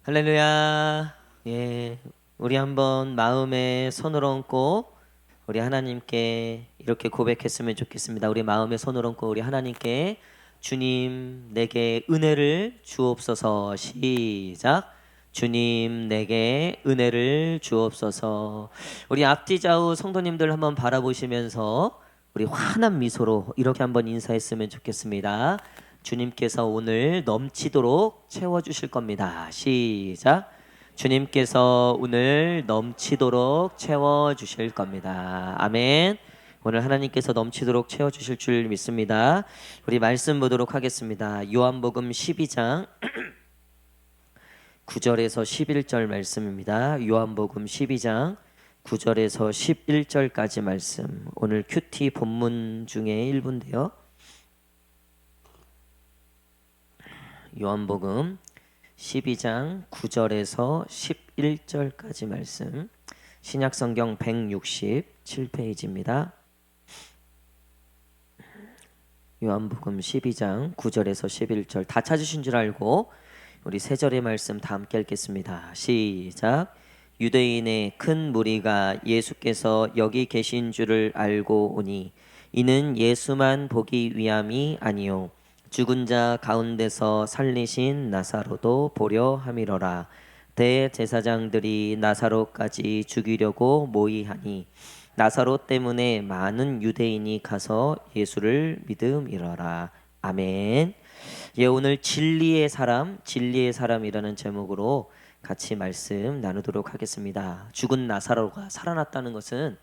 할렐루야. 예, 우리 한번 마음에 손을 얹고 우리 하나님께 이렇게 고백했으면 좋겠습니다. 우리 마음에 손을 얹고 우리 하나님께 주님 내게 은혜를 주옵소서. 시작. 주님 내게 은혜를 주옵소서. 우리 앞뒤 좌우 성도님들 한번 바라보시면서 우리 환한 미소로 이렇게 한번 인사했으면 좋겠습니다. 주님께서 오늘 넘치도록 채워주실 겁니다. 시작. 주님께서 오늘 넘치도록 채워주실 겁니다. 아멘. 오늘 하나님께서 넘치도록 채워주실 줄 믿습니다. 우리 말씀 보도록 하겠습니다. 요한복음 12장 9절에서 11절 말씀입니다. 요한복음 12장 9절에서 11절까지 말씀. 오늘 큐티 본문 중에 일부인데요. 요한복음 12장 9절에서 11절까지 말씀. 신약성경 167페이지입니다. 요한복음 12장 9절에서 11절 다 찾으신 줄 알고 우리 세 절의 말씀 다 함께 읽겠습니다. 시작. 유대인의 큰 무리가 예수께서 여기 계신 줄을 알고 오니 이는 예수만 보기 위함이 아니요 죽은 자 가운데서 살리신 나사로도 보려 함이로라. 대제사장들이 나사로까지 죽이려고 모의하니 나사로 때문에 많은 유대인이 가서 예수를 믿음이러라. 아멘. 예, 오늘 진리의 사람이라는 제목으로 같이 말씀 나누도록 하겠습니다. 죽은 나사로가 살아났다는 것은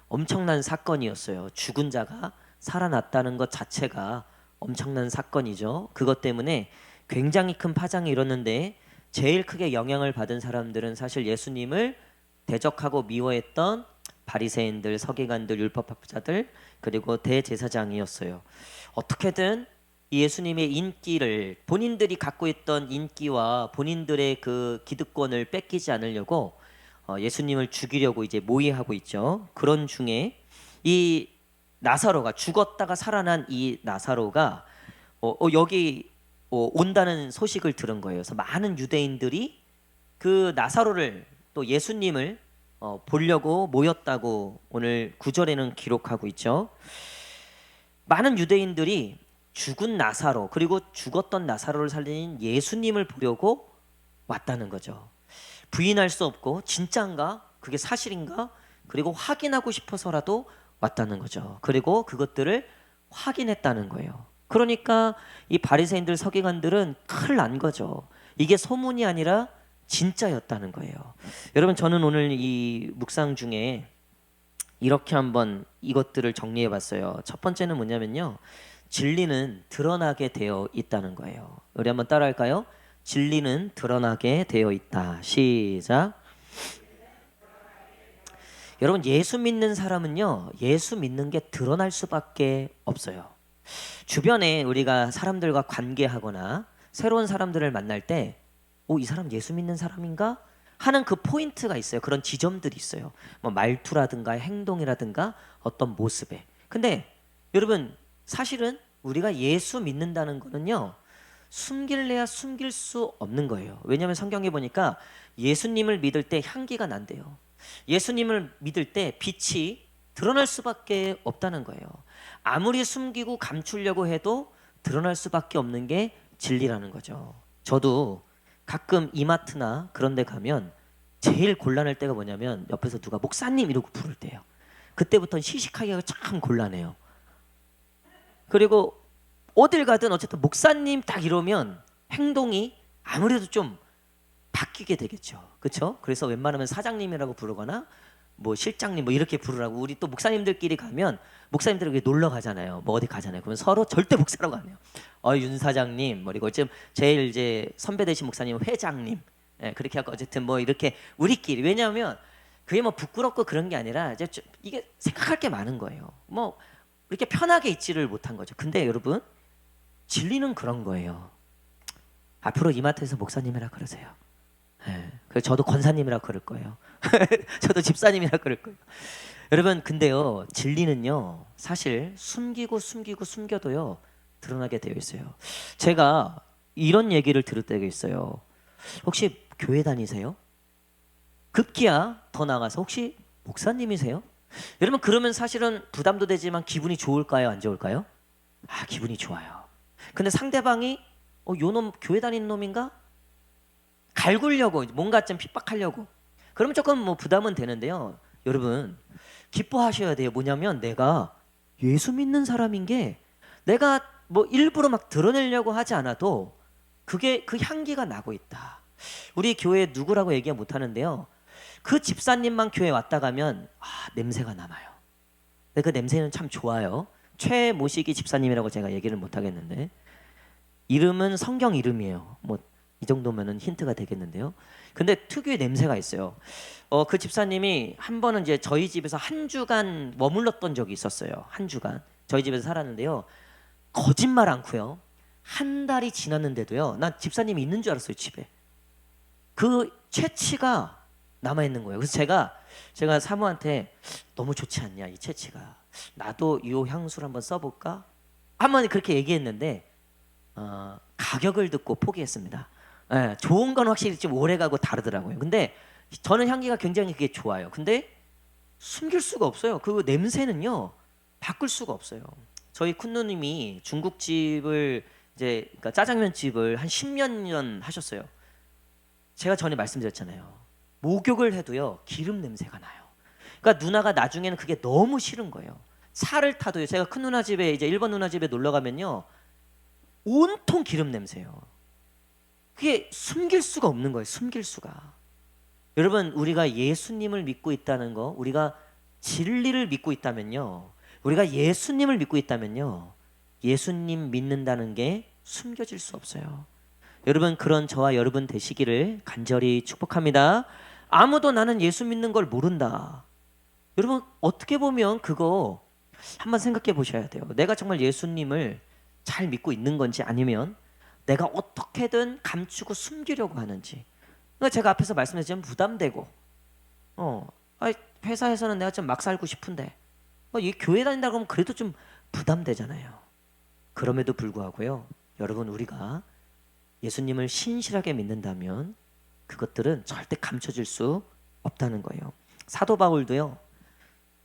엄청난 사건이었어요. 죽은 자가 살아났다는 것 자체가 엄청난 사건이죠. 그것 때문에 굉장히 큰 파장이 일었는데 제일 크게 영향을 받은 사람들은 사실 예수님을 대적하고 미워했던 바리새인들, 서기관들, 율법학자들 그리고 대제사장이었어요. 어떻게든 예수님의 인기를 본인들이 갖고 있던 인기와 본인들의 그 기득권을 뺏기지 않으려고 예수님을 죽이려고 이제 모의하고 있죠. 그런 중에 이 나사로가 죽었다가 살아난 이 나사로가 여기 온다는 소식을 들은 거예요. 그래서 많은 유대인들이 그 나사로를 또 예수님을 보려고 모였다고 오늘 9절에는 기록하고 있죠. 많은 유대인들이 죽은 나사로 그리고 죽었던 나사로를 살린 예수님을 보려고 왔다는 거죠. 부인할 수 없고 진짜인가? 그게 사실인가? 그리고 확인하고 싶어서라도 왔다는 거죠. 그리고 그것들을 확인했다는 거예요. 그러니까 이 바리새인들 서기관들은 큰일 난 거죠. 이게 소문이 아니라 진짜였다는 거예요. 여러분 저는 오늘 이 묵상 중에 이렇게 한번 이것들을 정리해 봤어요. 첫 번째는 뭐냐면요. 진리는 드러나게 되어 있다는 거예요. 우리 한번 따라 할까요? 진리는 드러나게 되어 있다. 시작. 여러분 예수 믿는 사람은요. 예수 믿는 게 드러날 수밖에 없어요. 주변에 우리가 사람들과 관계하거나 새로운 사람들을 만날 때 이 사람 예수 믿는 사람인가? 하는 그 포인트가 있어요. 그런 지점들이 있어요. 뭐 말투라든가 행동이라든가 어떤 모습에. 근데 여러분 사실은 우리가 예수 믿는다는 거는요. 숨길래야 숨길 수 없는 거예요. 왜냐하면 성경에 보니까 예수님을 믿을 때 향기가 난대요. 예수님을 믿을 때 빛이 드러날 수밖에 없다는 거예요. 아무리 숨기고 감추려고 해도 드러날 수밖에 없는 게 진리라는 거죠. 저도 가끔 이마트나 그런 데 가면 제일 곤란할 때가 뭐냐면 옆에서 누가 목사님 이러고 부를 때예요. 그때부터는 시식하기가 참 곤란해요. 그리고 어딜 가든 어쨌든 목사님 딱 이러면 행동이 아무래도 좀 바뀌게 되겠죠. 그렇죠? 그래서 웬만하면 사장님이라고 부르거나 뭐 실장님 뭐 이렇게 부르라고. 우리 또 목사님들끼리 가면 목사님들에게 놀러 가잖아요. 뭐 어디 가잖아요. 그러면 서로 절대 목사라고 안 해요. 윤 사장님, 뭐 그리고 지금 제일 이제 선배 되신 목사님 회장님, 그렇게 하고 어쨌든 뭐 이렇게 우리끼리. 왜냐하면 그게 뭐 부끄럽고 그런 게 아니라 이제 이게 생각할 게 많은 거예요. 뭐 이렇게 편하게 있지를 못한 거죠. 근데 여러분 진리는 그런 거예요. 앞으로 이마트에서 목사님이라 그러세요. 그래서 저도 권사님이라 그럴 거예요. 저도 집사님이라 그럴 거예요. 여러분 근데요 진리는요 사실 숨겨도요 드러나게 되어 있어요. 제가 이런 얘기를 들을 때가 있어요. 혹시 교회 다니세요? 급기야 더 나가서 혹시 목사님이세요? 여러분 그러면 사실은 부담도 되지만 기분이 좋을까요? 안 좋을까요? 아, 기분이 좋아요. 근데 상대방이 요 놈 교회 다니는 놈인가? 갈구려고 뭔가 좀 핍박하려고 그러면 조금 뭐 부담은 되는데요. 여러분 기뻐하셔야 돼요. 뭐냐면 내가 예수 믿는 사람인 게 내가 뭐 일부러 막 드러내려고 하지 않아도 그게 그 향기가 나고 있다. 우리 교회 누구라고 얘기 못 하는데요. 그 집사님만 교회 왔다 가면 냄새가 남아요. 근데 그 냄새는 참 좋아요. 최모시기 집사님이라고 제가 얘기를 못 하겠는데 이름은 성경 이름이에요. 뭐 이 정도면은 힌트가 되겠는데요. 근데 특유의 냄새가 있어요. 그 집사님이 한 번은 이제 저희 집에서 한 주간 머물렀던 적이 있었어요. 한 주간 저희 집에서 살았는데요. 거짓말 않고요. 한 달이 지났는데도요. 난 집사님이 있는 줄 알았어요, 집에. 그 채취가 남아 있는 거예요. 그래서 제가 사모한테 너무 좋지 않냐 이 채취가. 나도 이 향수를 한번 써볼까? 한번 그렇게 얘기했는데 가격을 듣고 포기했습니다. 예, 좋은 건 확실히 좀 오래가고 다르더라고요. 근데 저는 향기가 굉장히 그게 좋아요. 근데 숨길 수가 없어요. 그 냄새는요 바꿀 수가 없어요. 저희 쿤누님이 중국집을 이제 그러니까 짜장면 집을 한 10몇 년 하셨어요. 제가 전에 말씀드렸잖아요. 목욕을 해도요 기름 냄새가 나요. 그러니까 누나가 나중에는 그게 너무 싫은 거예요. 차를 타도요. 제가 큰 누나 집에 이제 일본 누나 집에 놀러 가면요 온통 기름 냄새예요. 그게 숨길 수가 없는 거예요. 숨길 수가. 여러분 우리가 예수님을 믿고 있다는 거, 우리가 진리를 믿고 있다면요, 우리가 예수님을 믿고 있다면요, 예수님 믿는다는 게 숨겨질 수 없어요. 여러분 그런 저와 여러분 되시기를 간절히 축복합니다. 아무도 나는 예수 믿는 걸 모른다. 여러분 어떻게 보면 그거 한번 생각해 보셔야 돼요. 내가 정말 예수님을 잘 믿고 있는 건지 아니면 내가 어떻게든 감추고 숨기려고 하는지. 그러니까 제가 앞에서 말씀드렸지만 부담되고 회사에서는 내가 좀 막 살고 싶은데 이 교회 다닌다 그러면 그래도 좀 부담되잖아요. 그럼에도 불구하고요. 여러분 우리가 예수님을 신실하게 믿는다면 그것들은 절대 감춰질 수 없다는 거예요. 사도 바울도요.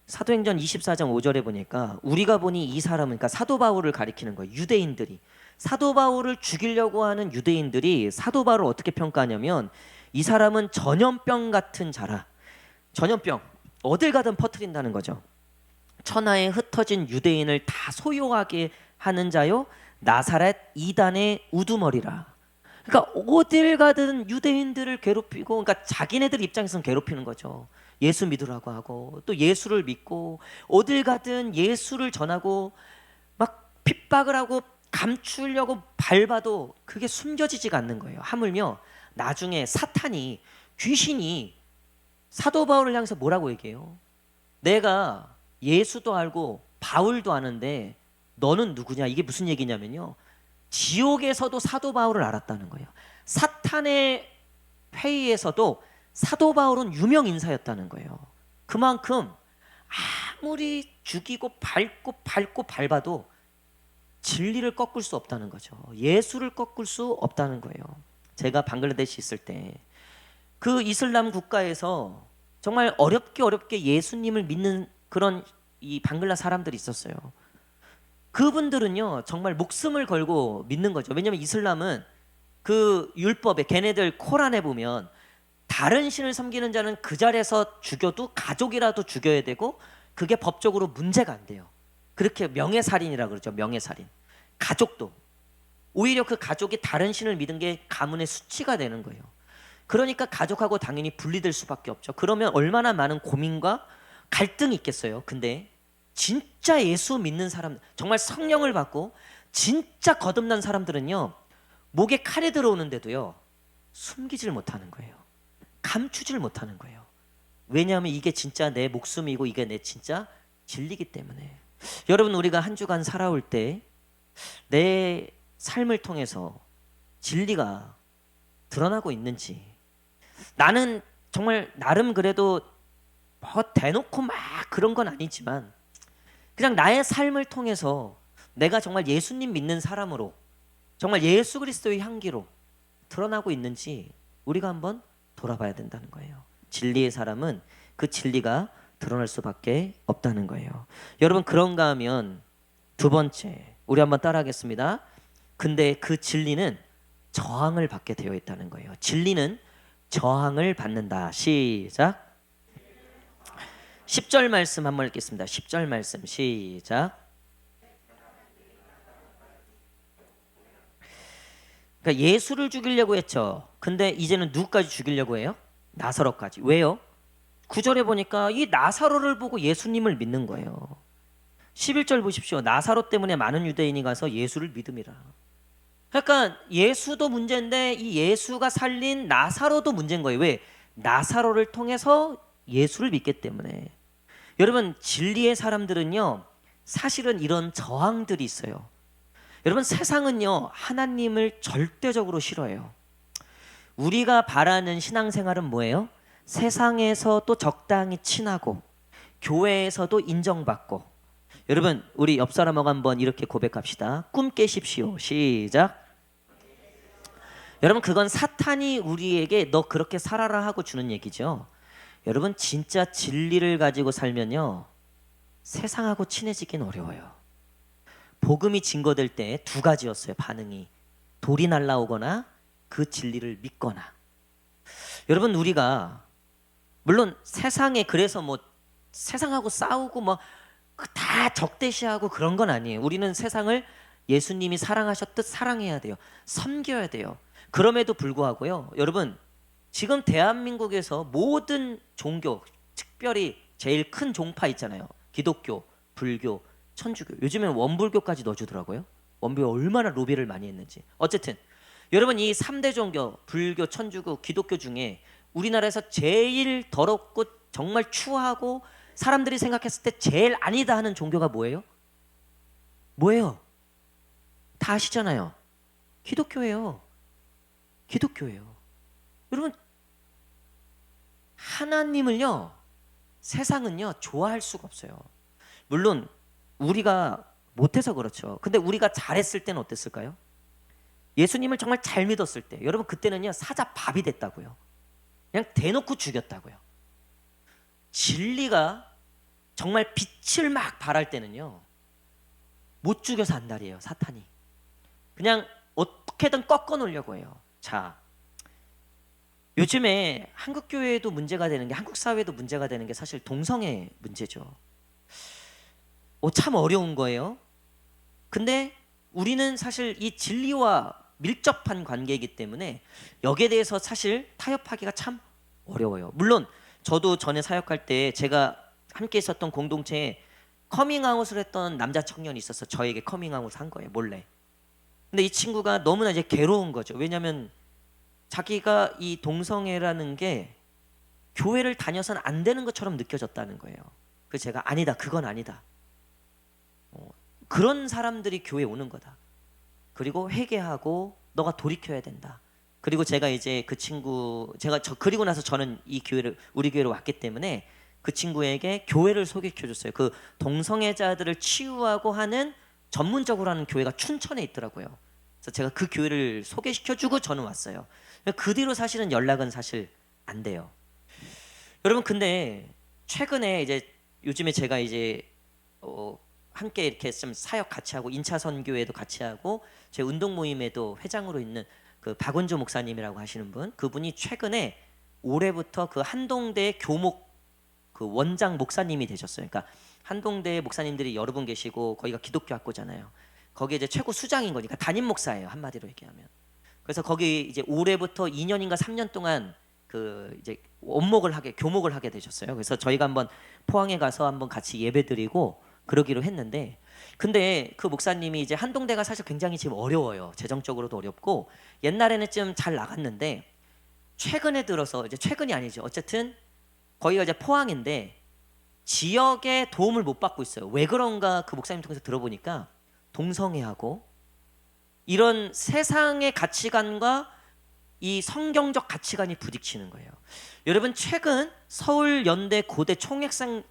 사도행전 24장 5절에 보니까 우리가 보니 이 사람은 그러니까 사도 바울을 가리키는 거예요. 유대인들이 사도 바울을 죽이려고 하는 유대인들이 사도 바울을 어떻게 평가하냐면 이 사람은 전염병 같은 자라. 전염병 어딜 가든 퍼뜨린다는 거죠. 천하에 흩어진 유대인을 다 소유하게 하는 자요 나사렛 이단의 우두머리라. 그러니까 어딜 가든 유대인들을 괴롭히고 그러니까 자기네들 입장에서는 괴롭히는 거죠. 예수 믿으라고 하고 또 예수를 믿고 어딜 가든 예수를 전하고 막 핍박을 하고 감추려고 밟아도 그게 숨겨지지가 않는 거예요. 하물며 나중에 사탄이 귀신이 사도 바울을 향해서 뭐라고 얘기해요? 내가 예수도 알고 바울도 아는데 너는 누구냐? 이게 무슨 얘기냐면요. 지옥에서도 사도 바울을 알았다는 거예요. 사탄의 회의에서도 사도 바울은 유명 인사였다는 거예요. 그만큼 아무리 죽이고 밟고 밟아도 진리를 꺾을 수 없다는 거죠. 예수를 꺾을 수 없다는 거예요. 제가 방글라데시 있을 때 그 이슬람 국가에서 정말 어렵게 예수님을 믿는 그런 이 방글라 사람들이 있었어요. 그분들은요 정말 목숨을 걸고 믿는 거죠. 왜냐하면 이슬람은 그 율법에 걔네들 코란에 보면 다른 신을 섬기는 자는 그 자리에서 죽여도 가족이라도 죽여야 되고 그게 법적으로 문제가 안 돼요. 그렇게 명예살인이라고 그러죠. 명예살인. 가족도 오히려 그 가족이 다른 신을 믿은 게 가문의 수치가 되는 거예요. 그러니까 가족하고 당연히 분리될 수밖에 없죠. 그러면 얼마나 많은 고민과 갈등이 있겠어요. 근데 진짜 예수 믿는 사람, 정말 성령을 받고 진짜 거듭난 사람들은요 목에 칼이 들어오는데도요 숨기질 못하는 거예요. 감추질 못하는 거예요. 왜냐하면 이게 진짜 내 목숨이고 이게 내 진짜 진리기 때문에. 여러분 우리가 한 주간 살아올 때 내 삶을 통해서 진리가 드러나고 있는지, 나는 정말 나름 그래도 뭐 대놓고 막 그런 건 아니지만 그냥 나의 삶을 통해서 내가 정말 예수님 믿는 사람으로 정말 예수 그리스도의 향기로 드러나고 있는지 우리가 한번 돌아봐야 된다는 거예요. 진리의 사람은 그 진리가 드러날 수밖에 없다는 거예요. 여러분, 그런가 하면 두 번째, 우리 한번 따라하겠습니다. 근데 그 진리는 저항을 받게 되어 있다는 거예요. 진리는 저항을 받는다. 시작. 10절 말씀 한번 읽겠습니다. 10절 말씀 시작. 그러니까 예수를 죽이려고 했죠. 근데 이제는 누구까지 죽이려고 해요? 나사로까지. 왜요? 9절에 보니까 이 나사로를 보고 예수님을 믿는 거예요. 11절 보십시오. 나사로 때문에 많은 유대인이 가서 예수를 믿음이라. 그러니까 예수도 문제인데 이 예수가 살린 나사로도 문제인 거예요. 왜? 나사로를 통해서 예수를 믿기 때문에. 여러분, 진리의 사람들은요, 사실은 이런 저항들이 있어요. 여러분, 세상은요, 하나님을 절대적으로 싫어해요. 우리가 바라는 신앙생활은 뭐예요? 세상에서 또 적당히 친하고 교회에서도 인정받고. 여러분, 우리 옆 사람하고 한번 이렇게 고백합시다. 꿈 깨십시오. 시작. 여러분, 그건 사탄이 우리에게 너 그렇게 살아라 하고 주는 얘기죠. 여러분, 진짜 진리를 가지고 살면요, 세상하고 친해지긴 어려워요. 복음이 증거될 때 두 가지였어요. 반응이 돌이 날라오거나 그 진리를 믿거나. 여러분, 우리가 물론 세상에 그래서 뭐 세상하고 싸우고 뭐 다 적대시하고 그런 건 아니에요. 우리는 세상을 예수님이 사랑하셨듯 사랑해야 돼요. 섬겨야 돼요. 그럼에도 불구하고요, 여러분, 지금 대한민국에서 모든 종교, 특별히 제일 큰 종파 있잖아요. 기독교, 불교, 천주교, 요즘엔 원불교까지 넣어주더라고요. 원불교 얼마나 로비를 많이 했는지. 어쨌든 여러분, 이 3대 종교, 불교, 천주교, 기독교 중에 우리나라에서 제일 더럽고 정말 추하고 사람들이 생각했을 때 제일 아니다 하는 종교가 뭐예요? 뭐예요? 다 아시잖아요. 기독교예요. 기독교예요. 여러분, 하나님을요, 세상은요 좋아할 수가 없어요. 물론 우리가 못해서 그렇죠. 근데 우리가 잘했을 때는 어땠을까요? 예수님을 정말 잘 믿었을 때, 여러분, 그때는요 사자 밥이 됐다고요. 그냥 대놓고 죽였다고요. 진리가 정말 빛을 막 발할 때는요 못 죽여서 안달이에요. 사탄이 그냥 어떻게든 꺾어 놓으려고 해요. 자, 요즘에 한국 교회에도 문제가 되는 게, 한국 사회도 문제가 되는 게 사실 동성애 문제죠. 참 어려운 거예요. 근데 우리는 사실 이 진리와 밀접한 관계이기 때문에 여기에 대해서 사실 타협하기가 참 어려워요. 물론 저도 전에 사역할 때 제가 함께 있었던 공동체에 커밍아웃을 했던 남자 청년이 있어서 저에게 커밍아웃을 한 거예요, 몰래. 근데 이 친구가 너무나 이제 괴로운 거죠. 왜냐하면 자기가 이 동성애라는 게 교회를 다녀서는 안 되는 것처럼 느껴졌다는 거예요. 그래서 제가 아니다, 그건 아니다. 그런 사람들이 교회에 오는 거다. 그리고 회개하고 너가 돌이켜야 된다. 그리고 제가 이제 그 친구, 그리고 나서 저는 이 교회를, 우리 교회로 왔기 때문에 그 친구에게 교회를 소개시켜줬어요. 그 동성애자들을 치유하고 하는, 전문적으로 하는 교회가 춘천에 있더라고요. 그래서 제가 그 교회를 소개시켜주고 저는 왔어요. 그 뒤로 사실은 연락은 사실 안 돼요. 여러분, 근데 최근에 이제 요즘에 제가 이제 함께 이렇게 좀 사역 같이 하고 인차 선교회도 같이 하고 제 운동 모임에도 회장으로 있는 그 박원조 목사님이라고 하시는 분, 그분이 최근에 올해부터 그 한동대 교목 그 원장 목사님이 되셨어요. 그러니까 한동대 목사님들이 여러 분 계시고 거기가 기독교 학교잖아요. 거기에 이제 최고 수장인 거니까 담임 목사예요, 한마디로 얘기하면. 그래서 거기 이제 올해부터 2년인가 3년 동안 그 이제 교목을 하게 되셨어요. 그래서 저희가 한번 포항에 가서 한번 같이 예배드리고 그러기로 했는데, 근데 그 목사님이 이제 한동대가 사실 굉장히 지금 어려워요. 재정적으로도 어렵고 옛날에는 좀 잘 나갔는데 최근에 들어서, 이제 최근이 아니죠, 어쨌든 거기가 이제 포항인데 지역에 도움을 못 받고 있어요. 왜 그런가 그 목사님 통해서 들어보니까 동성애하고 이런 세상의 가치관과 이 성경적 가치관이 부딪히는 거예요. 여러분, 최근 서울 연대 고대 총학생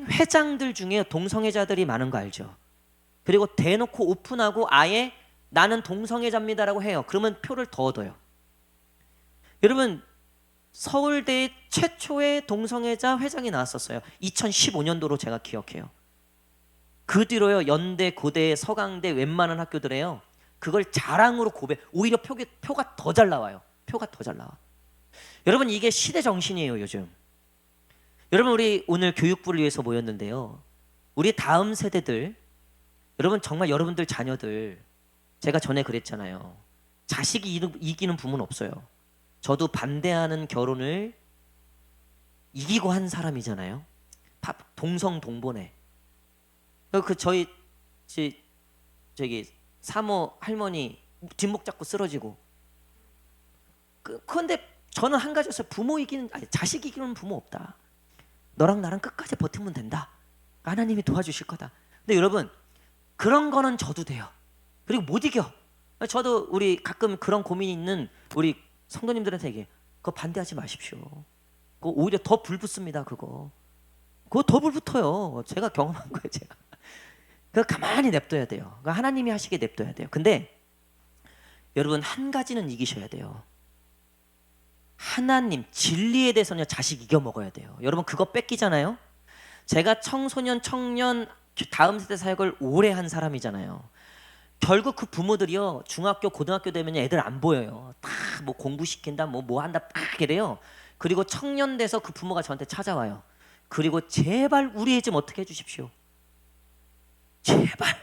회장들 중에 동성애자들이 많은 거 알죠? 그리고 대놓고 오픈하고 아예 나는 동성애자입니다라고 해요. 그러면 표를 더 얻어요. 여러분, 서울대 최초의 동성애자 회장이 나왔었어요. 2015년도로 제가 기억해요. 그 뒤로요, 연대, 고대, 서강대 웬만한 학교들에요, 그걸 자랑으로 오히려 표가 더 잘 나와요. 표가 더 잘 나와. 여러분, 이게 시대 정신이에요, 요즘. 여러분, 우리 오늘 교육부를 위해서 모였는데요, 우리 다음 세대들, 여러분 정말 여러분들 자녀들, 제가 전에 그랬잖아요. 자식이 이기는 부모는 없어요. 저도 반대하는 결혼을 이기고 한 사람이잖아요. 동성 동본애. 저기 사모 할머니 뒷목 잡고 쓰러지고. 그런데 저는 한 가지였어요. 자식 이기는 부모 없다. 너랑 나랑 끝까지 버티면 된다. 하나님이 도와주실 거다. 근데 여러분, 그런 거는 저도 돼요. 그리고 못 이겨. 저도 우리 가끔 그런 고민이 있는 우리 성도님들한테 얘기해요. 그거 반대하지 마십시오. 그거 오히려 더 불붙습니다. 그거 더 불붙어요. 제가 경험한 거예요. 제가. 그거 가만히 냅둬야 돼요. 그거 하나님이 하시게 냅둬야 돼요. 근데 여러분, 한 가지는 이기셔야 돼요. 하나님 진리에 대해서는 자식 이겨 먹어야 돼요. 여러분, 그거 뺏기잖아요. 제가 청소년 청년 다음 세대 사역을 오래 한 사람이잖아요. 결국 그 부모들이요, 중학교 고등학교 되면 애들 안 보여요. 다 뭐 공부시킨다 뭐 한다 막 이래요. 그리고 청년 돼서 그 부모가 저한테 찾아와요. 그리고 제발 우리 애 좀 어떻게 해주십시오. 제발.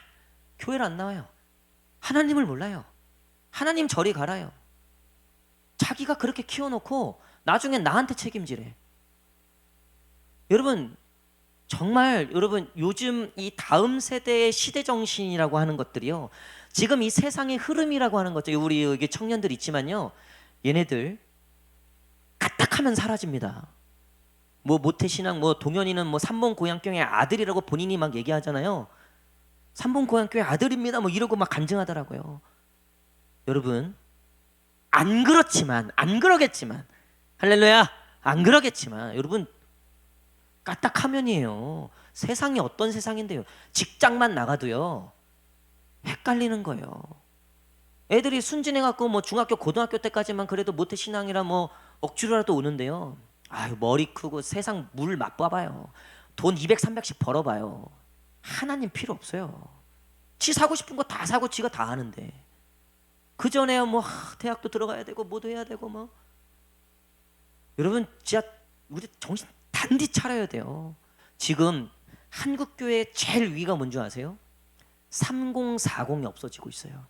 교회를 안 나와요. 하나님을 몰라요. 하나님 저리 가라요. 자기가 그렇게 키워놓고 나중에 나한테 책임지래. 여러분, 정말 여러분, 요즘 이 다음 세대의 시대 정신이라고 하는 것들이요, 지금 이 세상의 흐름이라고 하는 것들, 우리 여기 청년들 있지만요, 얘네들 까딱하면 사라집니다. 뭐 모태신앙, 뭐 동현이는 뭐 삼봉고향교회 아들이라고 본인이 막 얘기하잖아요. 삼봉고향교회 아들입니다 뭐 이러고 막 간증하더라고요. 여러분, 안 그러겠지만 할렐루야, 안 그러겠지만 여러분, 까딱하면이에요. 세상이 어떤 세상인데요. 직장만 나가도요, 헷갈리는 거예요. 애들이 순진해갖고 뭐 중학교 고등학교 때까지만 그래도 모태신앙이라 뭐 억지로라도 오는데요, 아유, 머리 크고 세상 물 맛봐봐요. 돈 200, 300씩 벌어봐요. 하나님 필요 없어요. 지 사고 싶은 거 다 사고 지가 다 하는데, 그 전에 뭐 대학도 들어가야 되고 뭐도 해야 되고 뭐. 여러분, 진짜 우리 정신 단디 차려야 돼요. 지금 한국교회의 제일 위기가 뭔지 아세요? 3040이 없어지고 있어요.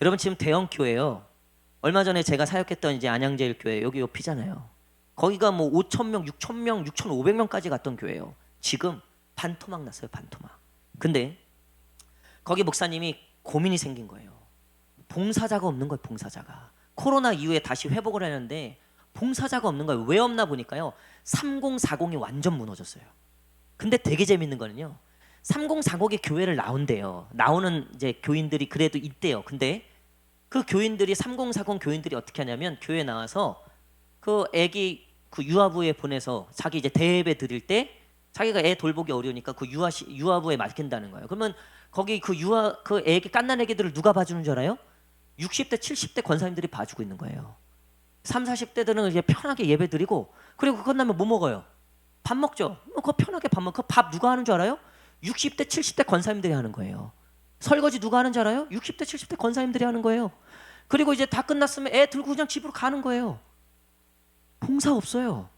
여러분, 지금 대형 교회요, 얼마 전에 제가 사역했던 이제 안양제일교회 여기 옆이잖아요. 거기가 뭐 5,000명, 6,000명, 6,500명까지 갔던 교회예요. 지금 반토막 났어요. 반토막. 근데 거기 목사님이 고민이 생긴 거예요. 봉사자가 없는 거예요. 봉사자가. 코로나 이후에 다시 회복을 하는데 봉사자가 없는 거예요. 왜 없나 보니까요, 3040이 완전 무너졌어요. 근데 되게 재밌는 거는요, 3040이 교회를 나온대요. 나오는 이제 교인들이 그래도 있대요. 근데 그 교인들이 3040 교인들이 어떻게 하냐면, 교회 나와서 그 애기 그 유아부에 보내서 자기 이제 대예배 드릴 때 자기가 애 돌보기 어려우니까 그 유아부에 맡긴다는 거예요. 그러면 거기 그 애기 갓난 애기들을 누가 봐주는 줄 알아요? 60대 70대 권사님들이 봐주고 있는 거예요. 30, 40대들은 이제 편하게 예배 드리고, 그리고 그것 나면 뭐 먹어요? 밥 먹죠. 그거 편하게 밥 먹고, 그 밥 누가 하는 줄 알아요? 60대 70대 권사님들이 하는 거예요. 설거지 누가 하는 줄 알아요? 60대 70대 권사님들이 하는 거예요. 그리고 이제 다 끝났으면 애 들고 그냥 집으로 가는 거예요. 봉사 없어요.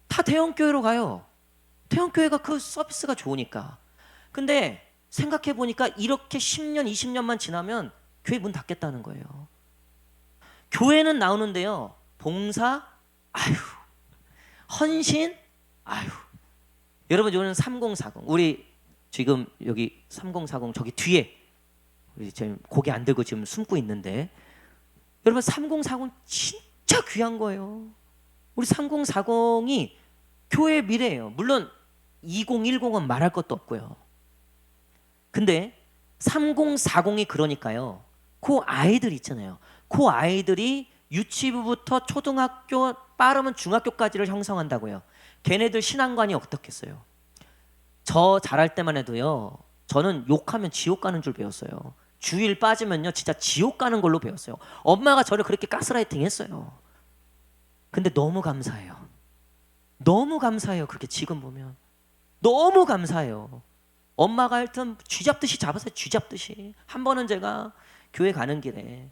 다 대형교회로 가요. 대형교회가 그 서비스가 좋으니까. 근데 생각해 보니까 이렇게 10년 20년만 지나면 교회 문 닫겠다는 거예요. 교회는 나오는데요, 봉사, 아유, 헌신, 아유. 여러분, 이거는 3040. 우리 지금 여기 3040 저기 뒤에 우리 지금 고개 안 들고 지금 숨고 있는데, 여러분, 3040 진짜 귀한 거예요. 우리 3040이 교회의 미래예요. 물론 2010은 말할 것도 없고요. 근데 3040이 그러니까요, 그 아이들 있잖아요. 그 아이들이 유치부부터 초등학교, 빠르면 중학교까지를 형성한다고요. 걔네들 신앙관이 어떻겠어요? 저 자랄 때만 해도요, 저는 욕하면 지옥 가는 줄 배웠어요. 주일 빠지면요 진짜 지옥 가는 걸로 배웠어요. 엄마가 저를 그렇게 가스라이팅 했어요. 근데 너무 감사해요. 너무 감사해요. 그렇게 지금 보면 너무 감사해요. 엄마가 하여튼 쥐잡듯이 잡았어요. 쥐잡듯이. 한 번은 제가 교회 가는 길에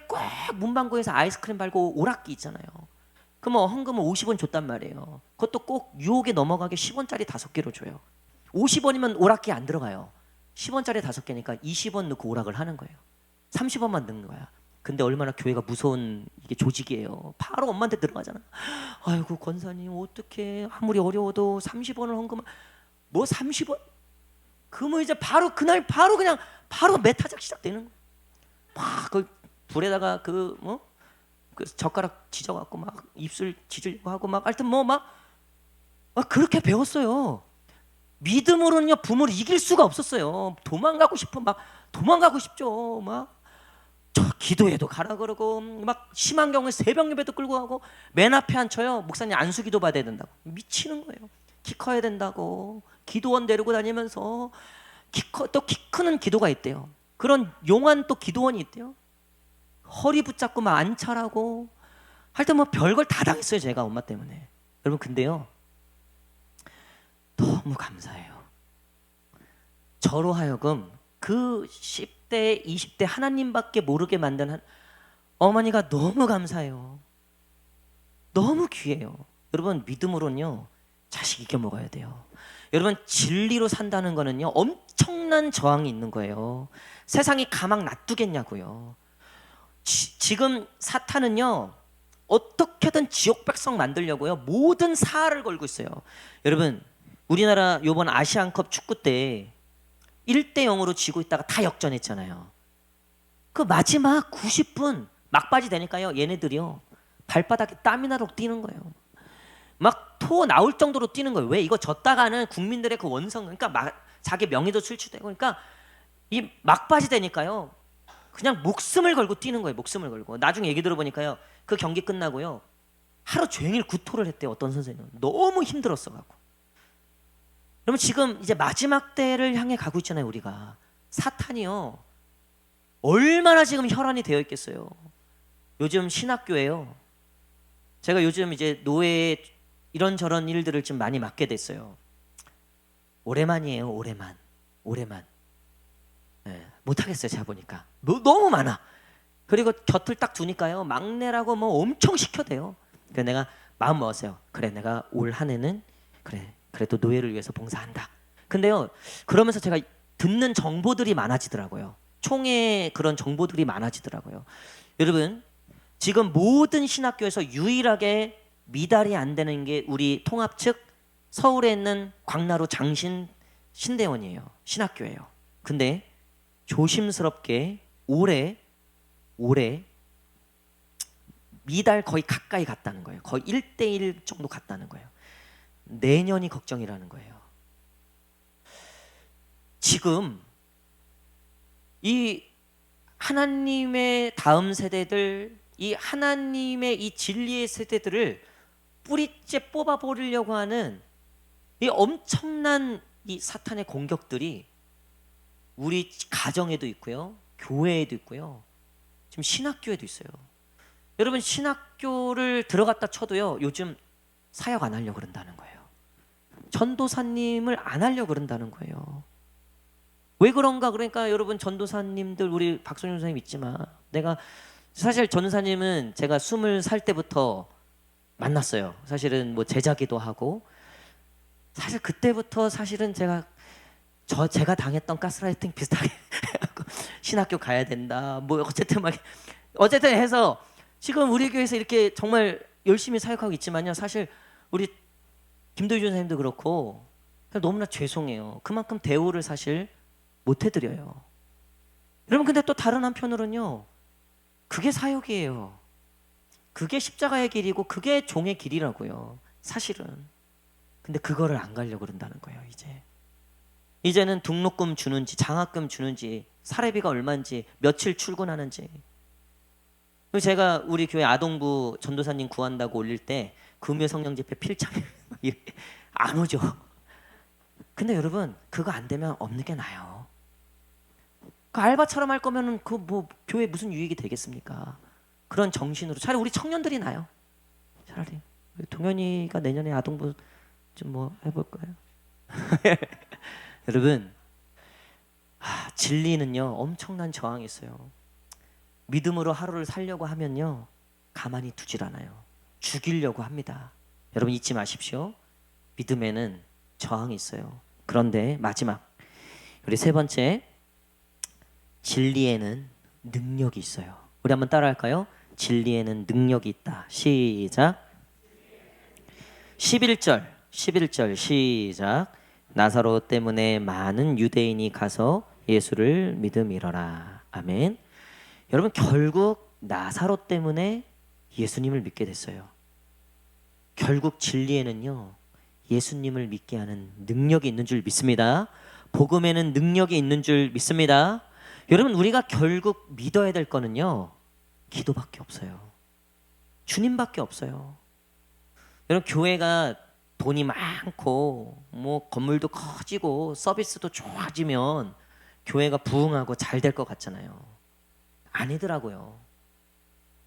꼭 문방구에서 아이스크림 팔고 오락기 있잖아요. 그러면 헌금은 50원 줬단 말이에요. 그것도 꼭 유혹에 넘어가게 10원짜리 5개로 줘요. 50원이면 오락기 안 들어가요. 10원짜리 5개니까 20원 넣고 오락을 하는 거예요. 30원만 넣는 거야. 근데 얼마나 교회가 무서운 이게 조직이에요. 바로 엄마한테 들어가잖아. 아이고 권사님 어떡해. 아무리 어려워도 30원을 헌금. 뭐 30원? 그러면 이제 바로 그날 바로 그냥 바로 메타작 시작되는 거예요. 막 그 불에다가 그 젓가락 지져갖고 막 입술 지지려고 하고 막 하여튼 뭐 막 그렇게 배웠어요. 믿음으로는요 부모를 이길 수가 없었어요. 도망가고 싶죠. 막 저 기도해도 가라 그러고 막 심한 경우에 새벽 예배도 끌고 가고 맨 앞에 앉혀요. 목사님 안수기도 받아야 된다고. 미치는 거예요. 키 커야 된다고 기도원 데리고 다니면서 또 키 크는 기도가 있대요. 그런 용한 또 기도원이 있대요. 허리 붙잡고 막 안찰하고 하여튼 뭐 별걸 다 당했어요. 제가 엄마 때문에. 여러분 근데요 너무 감사해요. 저로 하여금 그 10대 20대 하나님밖에 모르게 만든 어머니가 너무 감사해요. 너무 귀해요. 여러분 믿음으로는요 자식 이겨 먹어야 돼요. 여러분 진리로 산다는 거는요 엄청난 저항이 있는 거예요. 세상이 가망 놔두겠냐고요. 지금 사탄은요 어떻게든 지옥 백성 만들려고요 모든 사활을 걸고 있어요. 여러분 우리나라 요번 아시안컵 축구 때 1대 0으로 지고 있다가 다 역전했잖아요. 그 마지막 90분 막바지 되니까요 얘네들이요 발바닥에 땀이 나도록 뛰는 거예요. 막 토 나올 정도로 뛰는 거예요. 왜? 이거 졌다가는 국민들의 그 원성, 그러니까 자기 명예도 출출되고, 그러니까 이 막바지 되니까요 그냥 목숨을 걸고 뛰는 거예요. 목숨을 걸고. 나중에 얘기 들어보니까요 그 경기 끝나고요 하루 종일 구토를 했대요. 어떤 선생님은 너무 힘들었어 갖고. 그러면 지금 이제 마지막 때를 향해 가고 있잖아요. 우리가 사탄이요 얼마나 지금 혈안이 되어 있겠어요. 요즘 신학교에요 제가 요즘 이제 노예 이런저런 일들을 좀 많이 맡게 됐어요. 오래만이에요. 오래만. 네, 못하겠어요. 제가 보니까 너무 많아. 그리고 곁을 딱 두니까요 막내라고 뭐 엄청 시켜대요. 그래서 내가 마음 먹었어요. 그래 내가 올 한 해는 그래도 노예를 위해서 봉사한다. 근데요 그러면서 제가 듣는 정보들이 많아지더라고요. 총회 그런 정보들이 많아지더라고요. 여러분 지금 모든 신학교에서 유일하게 미달이 안 되는 게 우리 통합 측 서울에 있는 광나루 장신 신대원이에요. 신학교예요. 근데 조심스럽게 올해 미달 거의 가까이 갔다는 거예요. 거의 1대1 정도 갔다는 거예요. 내년이 걱정이라는 거예요. 지금 이 하나님의 다음 세대들, 이 하나님의 이 진리의 세대들을 뿌리째 뽑아버리려고 하는 이 엄청난 이 사탄의 공격들이 우리 가정에도 있고요, 교회에도 있고요, 지금 신학교에도 있어요. 여러분 신학교를 들어갔다 쳐도요 요즘 사역 안 하려고 그런다는 거예요. 전도사님을 안 하려고 그런다는 거예요. 왜 그런가? 그러니까 여러분 전도사님들 우리 박선영 선생님 있지만 내가 사실 전도사님은 제가 20살 때부터 만났어요. 사실은 뭐 제자기도 하고 사실 그때부터 사실은 제가 당했던 가스라이팅 비슷하게 신학교 가야 된다. 뭐 어쨌든 해서 지금 우리 교회에서 이렇게 정말 열심히 사역하고 있지만요. 사실 우리 김도준 선생님도 그렇고 너무나 죄송해요. 그만큼 대우를 사실 못 해드려요. 여러분 근데 또 다른 한편으로는요. 그게 사역이에요. 그게 십자가의 길이고 그게 종의 길이라고요. 사실은. 근데 그거를 안 가려고 그런다는 거예요. 이제는 등록금 주는지 장학금 주는지 사례비가 얼마인지 며칠 출근하는지. 제가 우리 교회 아동부 전도사님 구한다고 올릴 때 금요 성령 집회 필참이 안 오죠. 근데 여러분 그거 안 되면 없는 게 나아요. 그 알바처럼 할 거면은 그 뭐 교회 무슨 유익이 되겠습니까? 그런 정신으로 차라리 우리 청년들이 나요. 차라리 우리 동현이가 내년에 아동부 좀 뭐 해볼까요? 여러분, 진리는요 엄청난 저항이 있어요. 믿음으로 하루를 살려고 하면요 가만히 두질 않아요. 죽이려고 합니다. 여러분 잊지 마십시오. 믿음에는 저항이 있어요. 그런데 마지막 우리 세 번째, 진리에는 능력이 있어요. 우리 한번 따라할까요? 진리에는 능력이 있다. 시작. 11절 시작. 나사로 때문에 많은 유대인이 가서 예수를 믿음이러라. 아멘. 여러분 결국 나사로 때문에 예수님을 믿게 됐어요. 결국 진리에는요 예수님을 믿게 하는 능력이 있는 줄 믿습니다. 복음에는 능력이 있는 줄 믿습니다. 여러분 우리가 결국 믿어야 될 거는요 기도밖에 없어요. 주님밖에 없어요. 여러분 교회가 돈이 많고 뭐 건물도 커지고 서비스도 좋아지면 교회가 부흥하고 잘 될 것 같잖아요. 아니더라고요.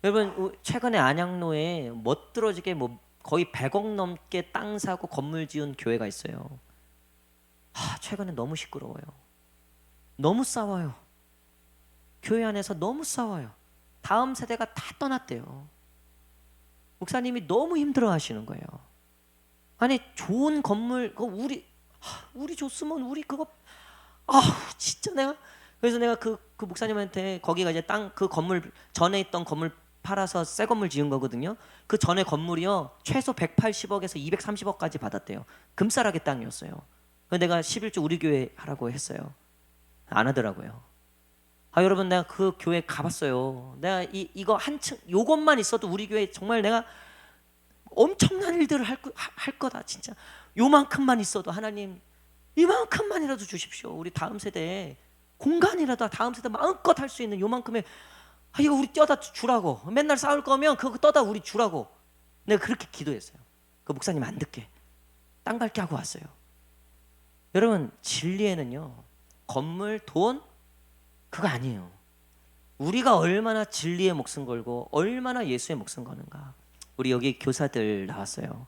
여러분 최근에 안양로에 멋들어지게 뭐 거의 100억 넘게 땅 사고 건물 지은 교회가 있어요. 최근에 너무 시끄러워요. 너무 싸워요. 교회 안에서 너무 싸워요. 다음 세대가 다 떠났대요. 목사님이 너무 힘들어 하시는 거예요. 아니 좋은 건물 그거 우리 줬으면 우리 그거 진짜 그래서 내가 그 목사님한테 거기가 이제 땅 그 건물 전에 있던 건물 팔아서 새 건물 지은 거거든요. 그 전에 건물이요 최소 180억에서 230억까지 받았대요. 금싸라기 땅이었어요. 그래서 내가 11조 우리 교회 하라고 했어요. 안 하더라고요. 여러분 내가 그 교회 가봤어요. 내가 이거 한층 요것만 있어도 우리 교회 정말 내가 엄청난 일들을 할 거다 진짜. 요만큼만 있어도 하나님 이만큼만이라도 주십시오. 우리 다음 세대에 공간이라도 다음 세대 마음껏 할 수 있는 요만큼의 이거 우리 떼어다 주라고. 맨날 싸울 거면 그거 떠다 우리 주라고. 내가 그렇게 기도했어요. 그 목사님 안 듣게 땅 밟게 하고 왔어요. 여러분 진리에는요 건물 돈 그거 아니에요. 우리가 얼마나 진리에 목숨 걸고 얼마나 예수의 목숨 거는가. 우리 여기 교사들 나왔어요.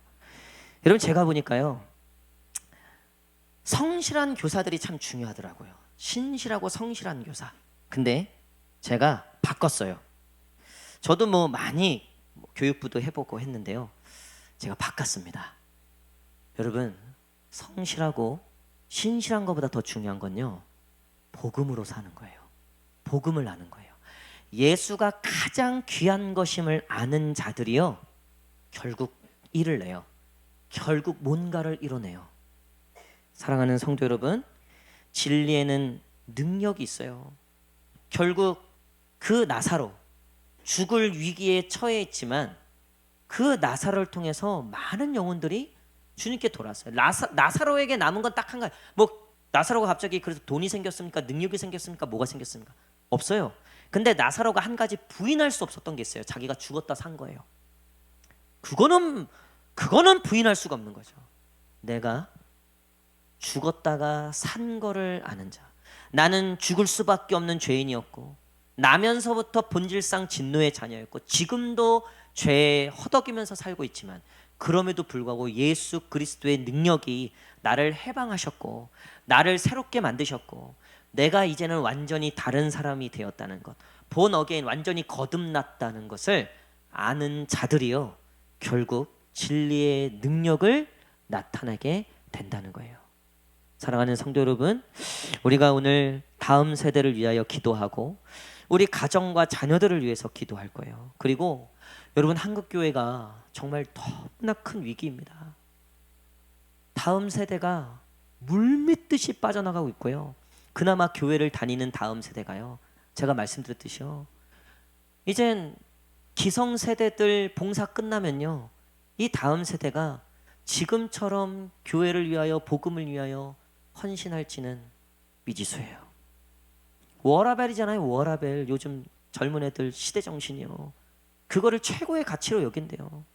여러분 제가 보니까요 성실한 교사들이 참 중요하더라고요. 신실하고 성실한 교사. 근데 제가 바꿨어요. 저도 뭐 많이 교육부도 해보고 했는데요. 제가 바꿨습니다. 여러분 성실하고 신실한 것보다 더 중요한 건요 복음으로 사는 거예요. 복음을 아는 거예요. 예수가 가장 귀한 것임을 아는 자들이요 결국 일을 내요. 결국 뭔가를 이뤄내요. 사랑하는 성도 여러분, 진리에는 능력이 있어요. 결국 그 나사로 죽을 위기에 처해 있지만 그 나사로를 통해서 많은 영혼들이 주님께 돌아왔어요. 나사로에게 남은 건 딱 한 가지. 뭐 나사로가 갑자기 그래서 돈이 생겼습니까? 능력이 생겼습니까? 뭐가 생겼습니까? 없어요. 근데 나사로가 한 가지 부인할 수 없었던 게 있어요. 자기가 죽었다 산 거예요. 그거는 부인할 수가 없는 거죠. 내가 죽었다가 산 거를 아는 자. 나는 죽을 수밖에 없는 죄인이었고 나면서부터 본질상 진노의 자녀였고 지금도 죄에 허덕이면서 살고 있지만 그럼에도 불구하고 예수 그리스도의 능력이 나를 해방하셨고 나를 새롭게 만드셨고 내가 이제는 완전히 다른 사람이 되었다는 것, 본 어게인 완전히 거듭났다는 것을 아는 자들이요 결국 진리의 능력을 나타내게 된다는 거예요. 사랑하는 성도 여러분, 우리가 오늘 다음 세대를 위하여 기도하고 우리 가정과 자녀들을 위해서 기도할 거예요. 그리고 여러분 한국교회가 정말 너무나 큰 위기입니다. 다음 세대가 물밀듯이 빠져나가고 있고요. 그나마 교회를 다니는 다음 세대가요. 제가 말씀드렸듯이요. 이젠 기성세대들 봉사 끝나면요. 이 다음 세대가 지금처럼 교회를 위하여 복음을 위하여 헌신할지는 미지수예요. 워라벨이잖아요. 워라벨. 요즘 젊은 애들 시대정신이요. 그거를 최고의 가치로 여긴대요.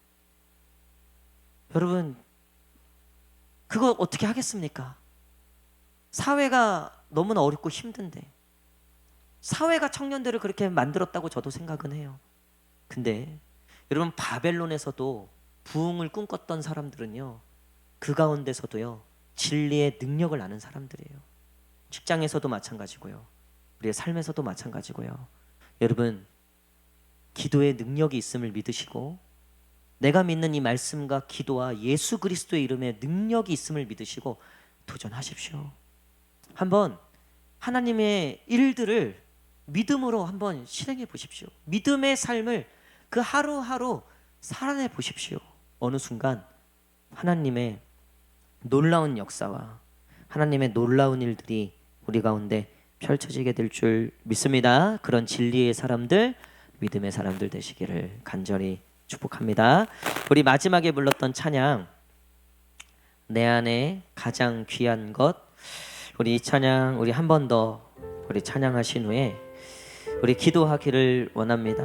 여러분 그거 어떻게 하겠습니까? 사회가 너무나 어렵고 힘든데 사회가 청년들을 그렇게 만들었다고 저도 생각은 해요. 근데 여러분, 바벨론에서도 부흥을 꿈꿨던 사람들은요, 그 가운데서도요, 진리의 능력을 아는 사람들이에요. 직장에서도 마찬가지고요, 우리의 삶에서도 마찬가지고요. 여러분, 기도의 능력이 있음을 믿으시고, 내가 믿는 이 말씀과 기도와 예수 그리스도의 이름에 능력이 있음을 믿으시고 도전하십시오. 한번 하나님의 일들을 믿음으로 한번 실행해 보십시오. 믿음의 삶을 그 하루하루 살아내 보십시오. 어느 순간 하나님의 놀라운 역사와 하나님의 놀라운 일들이 우리 가운데 펼쳐지게 될 줄 믿습니다. 그런 진리의 사람들, 믿음의 사람들 되시기를 간절히 축복합니다. 우리 마지막에 불렀던 찬양, 내 안에 가장 귀한 것, 우리 이 찬양 우리 한 번 더 우리 찬양하신 후에 우리 기도하기를 원합니다.